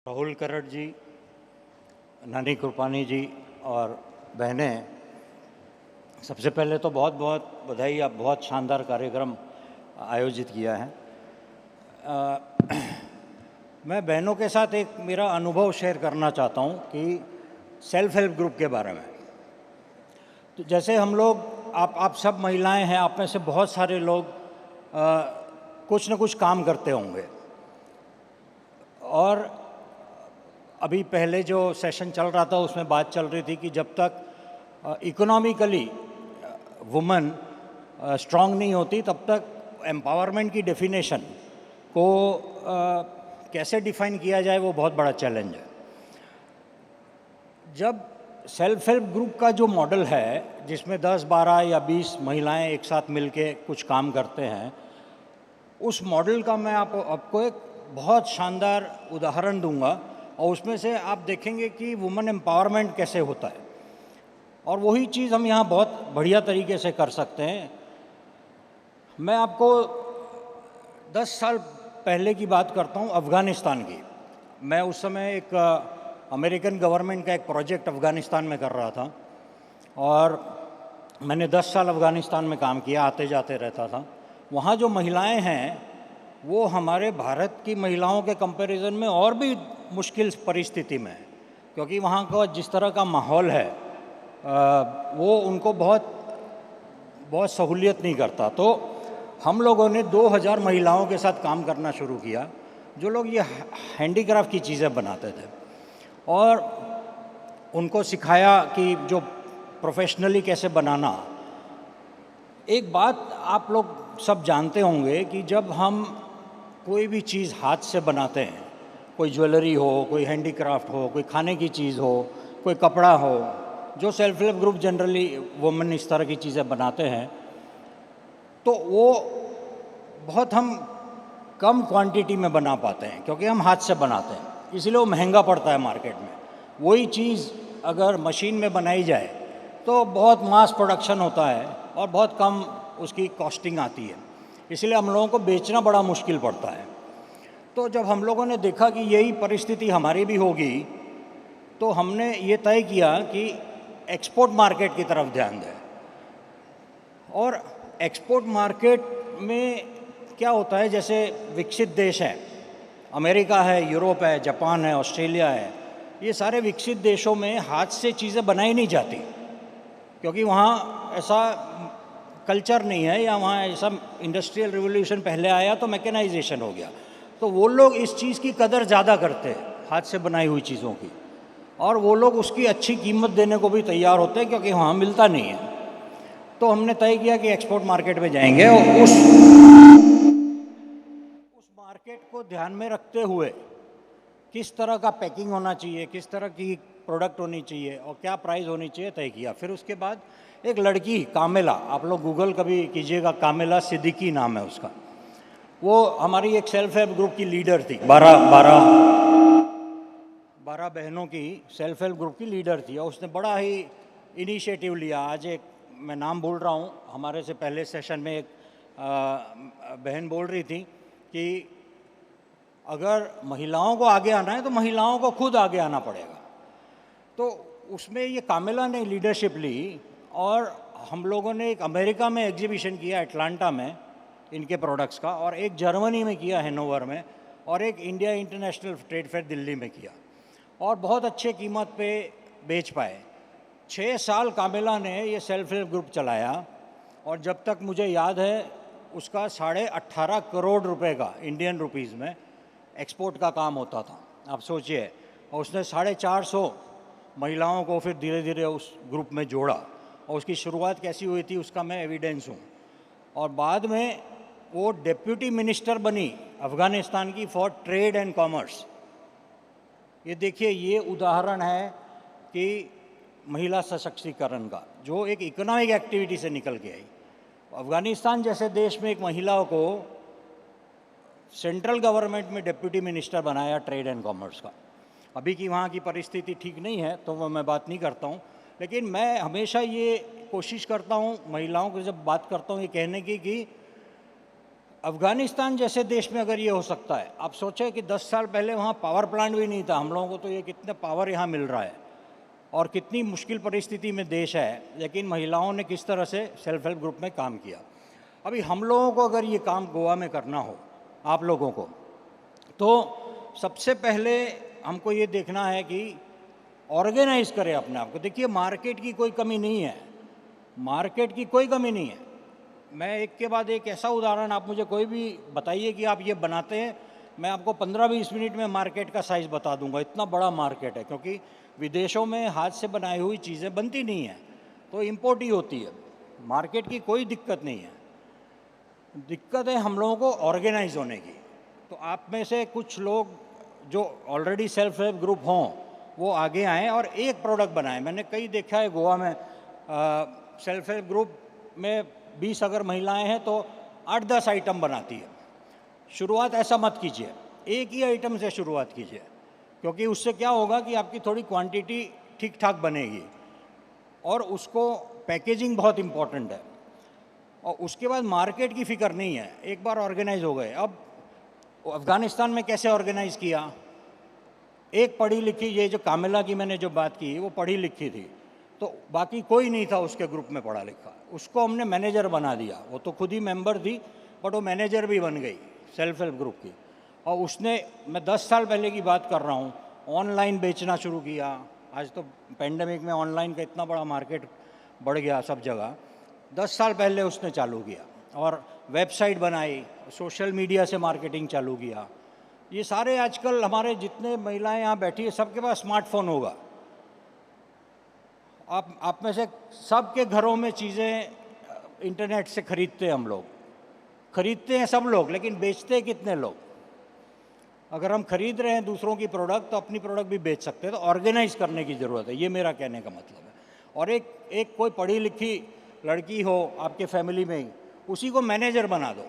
राहुल करट जी, नानी कृपानी जी और बहनें, सबसे पहले तो बहुत बहुत बधाई। आप बहुत शानदार कार्यक्रम आयोजित किया है। मैं बहनों के साथ एक मेरा अनुभव शेयर करना चाहता हूँ कि सेल्फ हेल्प ग्रुप के बारे में। तो जैसे हम लोग, आप सब महिलाएं हैं, आप में से बहुत सारे लोग कुछ न कुछ काम करते होंगे। और अभी पहले जो सेशन चल रहा था उसमें बात चल रही थी कि जब तक इकोनॉमिकली वुमन स्ट्रांग नहीं होती तब तक एम्पावरमेंट की डेफिनेशन को कैसे डिफाइन किया जाए वो बहुत बड़ा चैलेंज है। जब सेल्फ हेल्प ग्रुप का जो मॉडल है जिसमें 10, 12 या 20 महिलाएं एक साथ मिलके कुछ काम करते हैं, उस मॉडल का मैं आपको एक बहुत शानदार उदाहरण दूंगा और उसमें से आप देखेंगे कि वुमेन एम्पावरमेंट कैसे होता है। और वही चीज़ हम यहाँ बहुत बढ़िया तरीके से कर सकते हैं। मैं आपको 10 साल पहले की बात करता हूँ, अफ़गानिस्तान की। मैं उस समय एक अमेरिकन गवर्नमेंट का एक प्रोजेक्ट अफ़गानिस्तान में कर रहा था और मैंने 10 साल अफ़गानिस्तान में काम किया, आते जाते रहता था। वहाँ जो महिलाएं हैं वो हमारे भारत की महिलाओं के कंपैरिजन में और भी मुश्किल परिस्थिति में है, क्योंकि वहाँ का जिस तरह का माहौल है वो उनको बहुत सहूलियत नहीं करता। तो हम लोगों ने 2000 महिलाओं के साथ काम करना शुरू किया जो लोग ये हैंडीक्राफ्ट की चीज़ें बनाते थे और उनको सिखाया कि जो प्रोफेशनली कैसे बनाना। एक बात आप लोग सब जानते होंगे कि जब हम कोई भी चीज़ हाथ से बनाते हैं, कोई ज्वेलरी हो, कोई हैंडीक्राफ्ट हो, कोई खाने की चीज़ हो, कोई कपड़ा हो, जो self help group generally women इस तरह की चीज़ें बनाते हैं, तो वो बहुत हम कम क्वांटिटी में बना पाते हैं क्योंकि हम हाथ से बनाते हैं, इसलिए वो महंगा पड़ता है मार्केट में। वही चीज़ अगर मशीन में बनाई जाए तो बहुत मास प्रोडक्शन होता है और बहुत कम उसकी कॉस्टिंग आती है, इसलिए हम लोगों को बेचना बड़ा मुश्किल पड़ता है। तो जब हम लोगों ने देखा कि यही परिस्थिति हमारी भी होगी तो हमने ये तय किया कि एक्सपोर्ट मार्केट की तरफ ध्यान दें। और एक्सपोर्ट मार्केट में क्या होता है, जैसे विकसित देश हैं, अमेरिका है, यूरोप है, जापान है, ऑस्ट्रेलिया है, ये सारे विकसित देशों में हाथ से चीज़ें बनाई नहीं जाती क्योंकि वहाँ ऐसा कल्चर नहीं है, या वहाँ ऐसा इंडस्ट्रियल रिवोल्यूशन पहले आया तो मैकेनाइजेशन हो गया। तो वो लोग इस चीज़ की कदर ज़्यादा करते हैं, हाथ से बनाई हुई चीज़ों की, और वो लोग उसकी अच्छी कीमत देने को भी तैयार होते हैं क्योंकि वहाँ मिलता नहीं है। तो हमने तय किया कि एक्सपोर्ट मार्केट में जाएंगे और उस मार्केट को ध्यान में रखते हुए किस तरह का पैकिंग होना चाहिए, किस तरह की प्रोडक्ट होनी चाहिए और क्या प्राइस होनी चाहिए तय किया। फिर उसके बाद एक लड़की कामिला, आप लोग गूगल कभी कीजिएगा, कामिला सिद्दीकी नाम है उसका, वो हमारी एक सेल्फ हेल्प ग्रुप की लीडर थी। 12 बहनों की सेल्फ हेल्प ग्रुप की लीडर थी और उसने बड़ा ही इनिशिएटिव लिया। आज एक मैं नाम भूल रहा हूँ, हमारे से पहले सेशन में एक बहन बोल रही थी कि अगर महिलाओं को आगे आना है तो महिलाओं को खुद आगे आना पड़ेगा। तो उसमें ये कामिला ने लीडरशिप ली और हम लोगों ने एक अमेरिका में एग्जीबिशन किया, अटलांटा में, इनके प्रोडक्ट्स का, और एक जर्मनी में किया, हैनोवर में, और एक India international trade fair Delhi में किया और बहुत अच्छे कीमत पे बेच पाए। 6 साल कामिला ने ये सेल्फ हेल्प ग्रुप चलाया और जब तक मुझे याद है उसका 18.5 करोड़ रुपए का इंडियन रुपीज़ में एक्सपोर्ट का काम होता था, आप सोचिए। और उसने 450 महिलाओं को फिर धीरे धीरे उस ग्रुप में जोड़ा और उसकी शुरुआत कैसी हुई थी उसका मैं एविडेंस हूँ। और बाद में वो डिप्टी मिनिस्टर बनी अफ़गानिस्तान की फॉर ट्रेड एंड कॉमर्स। ये देखिए, ये उदाहरण है कि महिला सशक्तिकरण का, जो एक इकोनॉमिक एक्टिविटी से निकल के आई। अफ़गानिस्तान जैसे देश में एक महिला को सेंट्रल गवर्नमेंट में डिप्टी मिनिस्टर बनाया ट्रेड एंड कॉमर्स का। अभी की वहाँ की परिस्थिति ठीक नहीं है तो वो मैं बात नहीं करता हूँ, लेकिन मैं हमेशा ये कोशिश करता हूँ महिलाओं को जब बात करता हूँ ये कहने की कि अफ़गानिस्तान जैसे देश में अगर ये हो सकता है, आप सोचें कि 10 साल पहले वहाँ पावर प्लांट भी नहीं था, हम लोगों को तो ये कितना पावर यहाँ मिल रहा है और कितनी मुश्किल परिस्थिति में देश है, लेकिन महिलाओं ने किस तरह से सेल्फ हेल्प ग्रुप में काम किया। अभी हम लोगों को अगर ये काम गोवा में करना हो, आप लोगों को, तो सबसे पहले हमको ये देखना है कि ऑर्गेनाइज करें अपने आप को। देखिए, मार्केट की कोई कमी नहीं है, मार्केट की कोई कमी नहीं है। मैं एक के बाद एक ऐसा उदाहरण, आप मुझे कोई भी बताइए कि आप ये बनाते हैं, मैं आपको 15-20 मिनट में मार्केट का साइज़ बता दूंगा। इतना बड़ा मार्केट है, क्योंकि विदेशों में हाथ से बनाई हुई चीज़ें बनती नहीं हैं, तो इम्पोर्ट ही होती है। मार्केट की कोई दिक्कत नहीं है, दिक्कत है हम लोगों को ऑर्गेनाइज होने की। तो आप में से कुछ लोग जो ऑलरेडी सेल्फ हेल्प ग्रुप हों, वो आगे आएँ और एक प्रोडक्ट बनाएं। मैंने कई देखा है गोवा में, सेल्फ हेल्प ग्रुप में 20 अगर महिलाएं हैं तो 8-10 आइटम बनाती है। शुरुआत ऐसा मत कीजिए, एक ही आइटम से शुरुआत कीजिए, क्योंकि उससे क्या होगा कि आपकी थोड़ी क्वांटिटी ठीक ठाक बनेगी और उसको पैकेजिंग बहुत इम्पॉर्टेंट है। और उसके बाद मार्केट की फ़िक्र नहीं है, एक बार ऑर्गेनाइज हो गए। अब अफ़गानिस्तान में कैसे ऑर्गेनाइज़ किया, एक पढ़ी लिखी, ये जो कामिला की मैंने जो बात की, वो पढ़ी लिखी थी, तो बाकी कोई नहीं था उसके ग्रुप में पढ़ा लिखा, उसको हमने मैनेजर बना दिया। वो तो खुद ही मेंबर थी, बट वो मैनेजर भी बन गई सेल्फ हेल्प ग्रुप की। और उसने, मैं 10 साल पहले की बात कर रहा हूँ, ऑनलाइन बेचना शुरू किया। आज तो पेंडेमिक में ऑनलाइन का इतना बड़ा मार्केट बढ़ गया सब जगह। 10 साल पहले उसने चालू किया और वेबसाइट बनाई, सोशल मीडिया से मार्केटिंग चालू किया। ये सारे आजकल हमारे जितने महिलाएं यहाँ बैठी है, सबके पास स्मार्टफोन होगा। आप में से सबके घरों में चीज़ें इंटरनेट से खरीदते हैं हम लोग, खरीदते हैं सब लोग, लेकिन बेचते हैं कितने लोग? अगर हम खरीद रहे हैं दूसरों की प्रोडक्ट, तो अपनी प्रोडक्ट भी बेच सकते हैं। तो ऑर्गेनाइज करने की ज़रूरत है, ये मेरा कहने का मतलब है। और एक कोई पढ़ी लिखी लड़की हो आपके फैमिली में ही, उसी को मैनेजर बना दो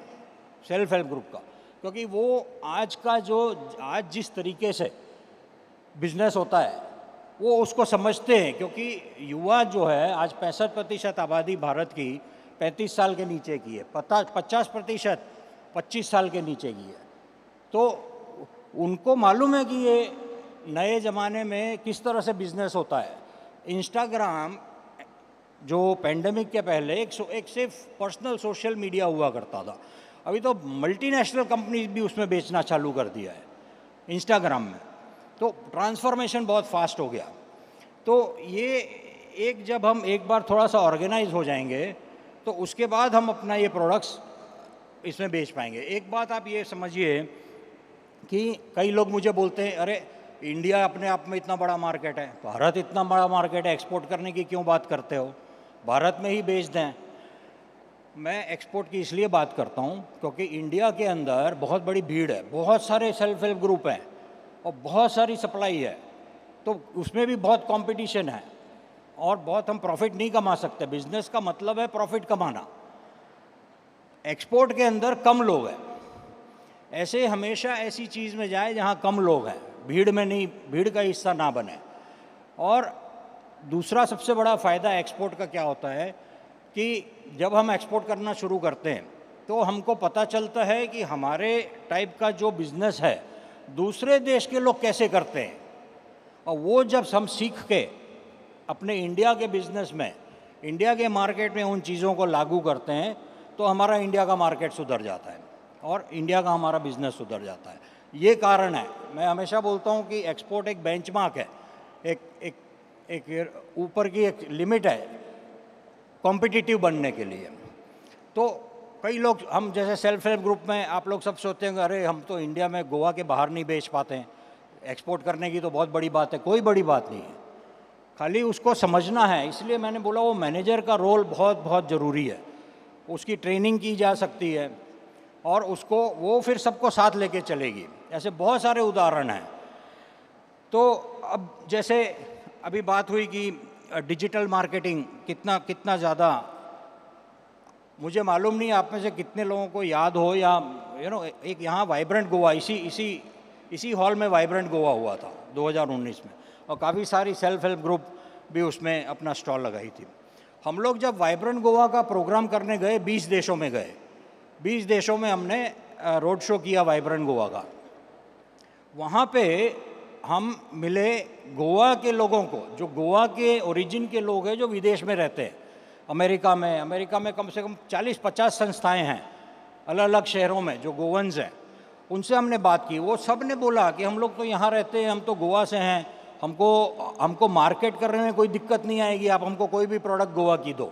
सेल्फ हेल्प ग्रुप का, क्योंकि वो आज जिस तरीके से बिजनेस होता है वो उसको समझते हैं। क्योंकि युवा जो है, आज 65% आबादी भारत की 35 साल के नीचे की है, 50% 25 साल के नीचे की है। तो उनको मालूम है कि ये नए ज़माने में किस तरह से बिजनेस होता है। इंस्टाग्राम जो पेंडेमिक के पहले एक सिर्फ पर्सनल सोशल मीडिया हुआ करता था, अभी तो मल्टीनेशनल कंपनीज भी उसमें बेचना चालू कर दिया है इंस्टाग्राम में। तो ट्रांसफॉर्मेशन बहुत फास्ट हो गया। तो ये जब हम एक बार थोड़ा सा ऑर्गेनाइज हो जाएंगे, तो उसके बाद हम अपना ये प्रोडक्ट्स इसमें बेच पाएंगे। एक बात आप ये समझिए कि कई लोग मुझे बोलते हैं, अरे इंडिया अपने आप में इतना बड़ा मार्केट है, भारत इतना बड़ा मार्केट है, एक्सपोर्ट करने की क्यों बात करते हो, भारत में ही बेच दें। मैं एक्सपोर्ट की इसलिए बात करता हूँ क्योंकि इंडिया के अंदर बहुत बड़ी भीड़ है, बहुत सारे सेल्फ हेल्प ग्रुप हैं और बहुत सारी सप्लाई है, तो उसमें भी बहुत कंपटीशन है और बहुत हम प्रॉफिट नहीं कमा सकते। बिजनेस का मतलब है प्रॉफिट कमाना। एक्सपोर्ट के अंदर कम लोग हैं, ऐसे हमेशा ऐसी चीज़ में जाए जहाँ कम लोग हैं, भीड़ में नहीं, भीड़ का हिस्सा ना बने। और दूसरा सबसे बड़ा फ़ायदा एक्सपोर्ट का क्या होता है कि जब हम एक्सपोर्ट करना शुरू करते हैं तो हमको पता चलता है कि हमारे टाइप का जो बिज़नेस है दूसरे देश के लोग कैसे करते हैं, और वो जब हम सीख के अपने इंडिया के बिज़नेस में, इंडिया के मार्केट में उन चीज़ों को लागू करते हैं, तो हमारा इंडिया का मार्केट सुधर जाता है और इंडिया का हमारा बिज़नेस सुधर जाता है। ये कारण है, मैं हमेशा बोलता हूँ कि एक्सपोर्ट एक बेंचमार्क है, एक ऊपर की एक लिमिट है कॉम्पिटिटिव बनने के लिए। तो कई लोग, हम जैसे सेल्फ हेल्प ग्रुप में आप लोग सब सोचते हैं, अरे हम तो इंडिया में गोवा के बाहर नहीं बेच पाते हैं, एक्सपोर्ट करने की तो बहुत बड़ी बात है। कोई बड़ी बात नहीं है, खाली उसको समझना है। इसलिए मैंने बोला वो मैनेजर का रोल बहुत बहुत ज़रूरी है, उसकी ट्रेनिंग की जा सकती है और उसको वो फिर सबको साथ लेके चलेगी। ऐसे बहुत सारे उदाहरण हैं। तो अब जैसे अभी बात हुई कि डिजिटल मार्केटिंग कितना ज़्यादा, मुझे मालूम नहीं आप में से कितने लोगों को याद हो, या एक यहाँ वाइब्रेंट गोवा, इसी हॉल में वाइब्रेंट गोवा हुआ था 2019 में, और काफ़ी सारी सेल्फ हेल्प ग्रुप भी उसमें अपना स्टॉल लगाई थी। हम लोग जब वाइब्रेंट गोवा का प्रोग्राम करने गए, 20 देशों में गए, 20 देशों में हमने रोड शो किया वाइब्रेंट गोवा का। वहाँ पे हम मिले गोवा के लोगों को, जो गोवा के ओरिजिन के लोग हैं जो विदेश में रहते हैं। अमेरिका में कम से कम 40-50 संस्थाएं हैं अलग अलग शहरों में जो गोवंस हैं। उनसे हमने बात की, वो सब ने बोला कि हम लोग तो यहाँ रहते हैं, हम तो गोवा से हैं, हमको मार्केट करने में कोई दिक्कत नहीं आएगी, आप हमको कोई भी प्रोडक्ट गोवा की दो।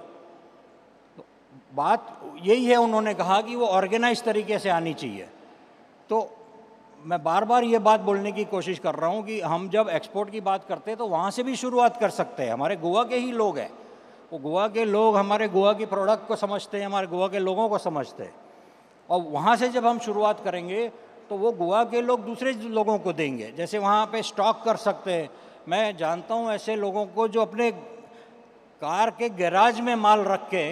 तो बात यही है, उन्होंने कहा कि वो ऑर्गेनाइज तरीके से आनी चाहिए। तो मैं बार बार ये बात बोलने की कोशिश कर रहा हूँ कि हम जब एक्सपोर्ट की बात करते हैं तो वहाँ से भी शुरुआत कर सकते हैं। हमारे गोवा के ही लोग हैं, वो गोवा के लोग हमारे गोवा की प्रोडक्ट को समझते हैं, हमारे गोवा के लोगों को समझते हैं, और वहाँ से जब हम शुरुआत करेंगे तो वो गोवा के लोग दूसरे लोगों को देंगे। जैसे वहाँ पे स्टॉक कर सकते हैं। मैं जानता हूँ ऐसे लोगों को जो अपने कार के गैराज में माल रख के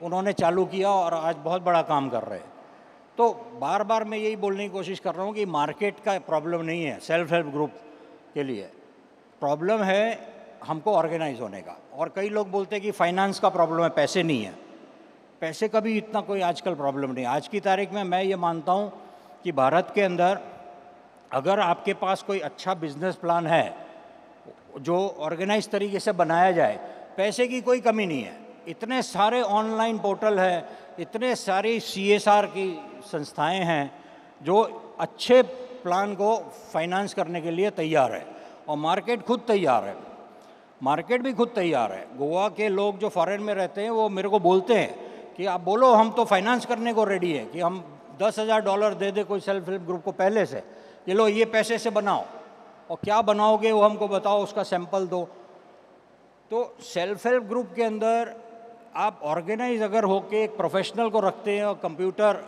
उन्होंने चालू किया और आज बहुत बड़ा काम कर रहे हैं। तो बार बार मैं यही बोलने की कोशिश कर रहा हूँ कि मार्केट का प्रॉब्लम नहीं है सेल्फ हेल्प ग्रुप के लिए, प्रॉब्लम है हमको ऑर्गेनाइज होने का। और कई लोग बोलते हैं कि फाइनेंस का प्रॉब्लम है, पैसे नहीं है। पैसे का भी इतना कोई आजकल प्रॉब्लम नहीं। आज की तारीख में मैं ये मानता हूँ कि भारत के अंदर अगर आपके पास कोई अच्छा बिजनेस प्लान है जो ऑर्गेनाइज तरीके से बनाया जाए, पैसे की कोई कमी नहीं है। इतने सारे ऑनलाइन पोर्टल है, इतने सारी CSR की संस्थाएं हैं जो अच्छे प्लान को फाइनेंस करने के लिए तैयार है, और मार्केट खुद तैयार है, मार्केट भी खुद तैयार है। गोवा के लोग जो फॉरेन में रहते हैं वो मेरे को बोलते हैं कि आप बोलो, हम तो फाइनेंस करने को रेडी है, कि हम $10,000 दे दे कोई सेल्फ हेल्प ग्रुप को पहले से, ये लो ये पैसे से बनाओ, और क्या बनाओगे वो हमको बताओ, उसका सैंपल दो। तो सेल्फ हेल्प ग्रुप के अंदर आप ऑर्गेनाइज अगर होके एक प्रोफेशनल को रखते हैं, और कंप्यूटर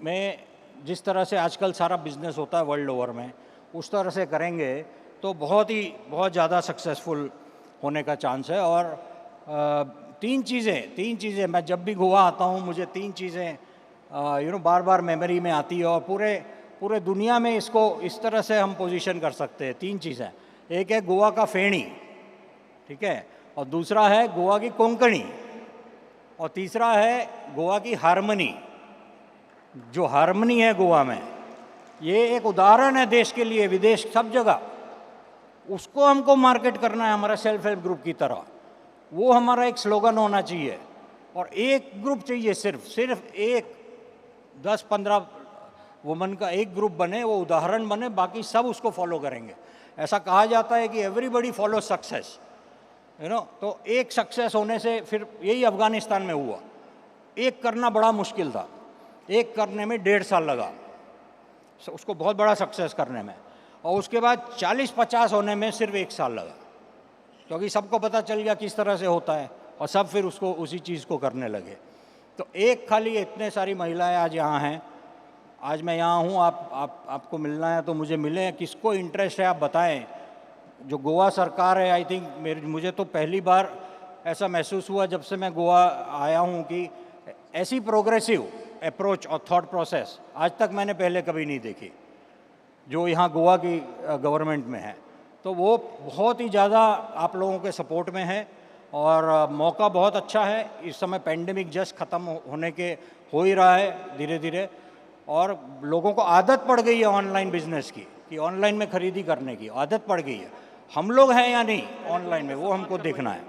में जिस तरह से आजकल सारा बिजनेस होता है वर्ल्ड ओवर में, उस तरह से करेंगे तो बहुत ज़्यादा सक्सेसफुल होने का चांस है। और तीन चीज़ें मैं जब भी गोवा आता हूँ मुझे 3 चीज़ें बार बार मेमोरी में आती है, और पूरे दुनिया में इसको इस तरह से हम पोजीशन कर सकते हैं। 3 चीज़ें, एक है गोवा का फेणी, ठीक है, और दूसरा है गोवा की कोंकणी, और तीसरा है गोवा की हारमनी। जो हारमनी है गोवा में, ये एक उदाहरण है देश के लिए, विदेश सब जगह। उसको हमको मार्केट करना है हमारा सेल्फ हेल्प ग्रुप की तरह। वो हमारा एक स्लोगन होना चाहिए, और एक ग्रुप चाहिए, सिर्फ एक 10-15 वुमन का एक ग्रुप बने, वो उदाहरण बने, बाकी सब उसको फॉलो करेंगे। ऐसा कहा जाता है कि एवरीबडी फॉलो सक्सेस, तो एक सक्सेस होने से, फिर यही अफगानिस्तान में हुआ। एक करना बड़ा मुश्किल था, एक करने में 1.5 साल लगा उसको बहुत बड़ा सक्सेस करने में, और उसके बाद 40-50 होने में सिर्फ 1 साल लगा, क्योंकि सबको पता चल गया किस तरह से होता है, और सब फिर उसको उसी चीज़ को करने लगे। तो एक खाली इतने सारी महिलाएं आज यहाँ हैं, आज मैं यहाँ हूँ, आपको मिलना है तो मुझे मिले, किसको इंटरेस्ट है आप बताएं। जो गोवा सरकार है, आई थिंक मुझे तो पहली बार ऐसा महसूस हुआ जब से मैं गोवा आया हूँ कि ऐसी प्रोग्रेसिव अप्रोच और थॉट प्रोसेस आज तक मैंने पहले कभी नहीं देखी जो यहाँ गोवा की गवर्नमेंट में है। तो वो बहुत ही ज़्यादा आप लोगों के सपोर्ट में है, और मौका बहुत अच्छा है। इस समय पेंडेमिक जस्ट ख़त्म होने के हो ही रहा है धीरे धीरे, और लोगों को आदत पड़ गई है ऑनलाइन बिजनेस की, कि ऑनलाइन में खरीदी करने की आदत पड़ गई है। हम लोग हैं या नहीं ऑनलाइन में, वो हमको देखना है।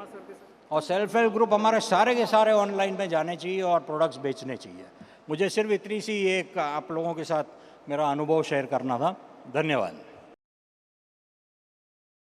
और सेल्फ हेल्प ग्रुप हमारे सारे के सारे ऑनलाइन में जाने चाहिए और प्रोडक्ट्स बेचने चाहिए। मुझे सिर्फ इतनी सी एक आप लोगों के साथ मेरा अनुभव शेयर करना था। धन्यवाद।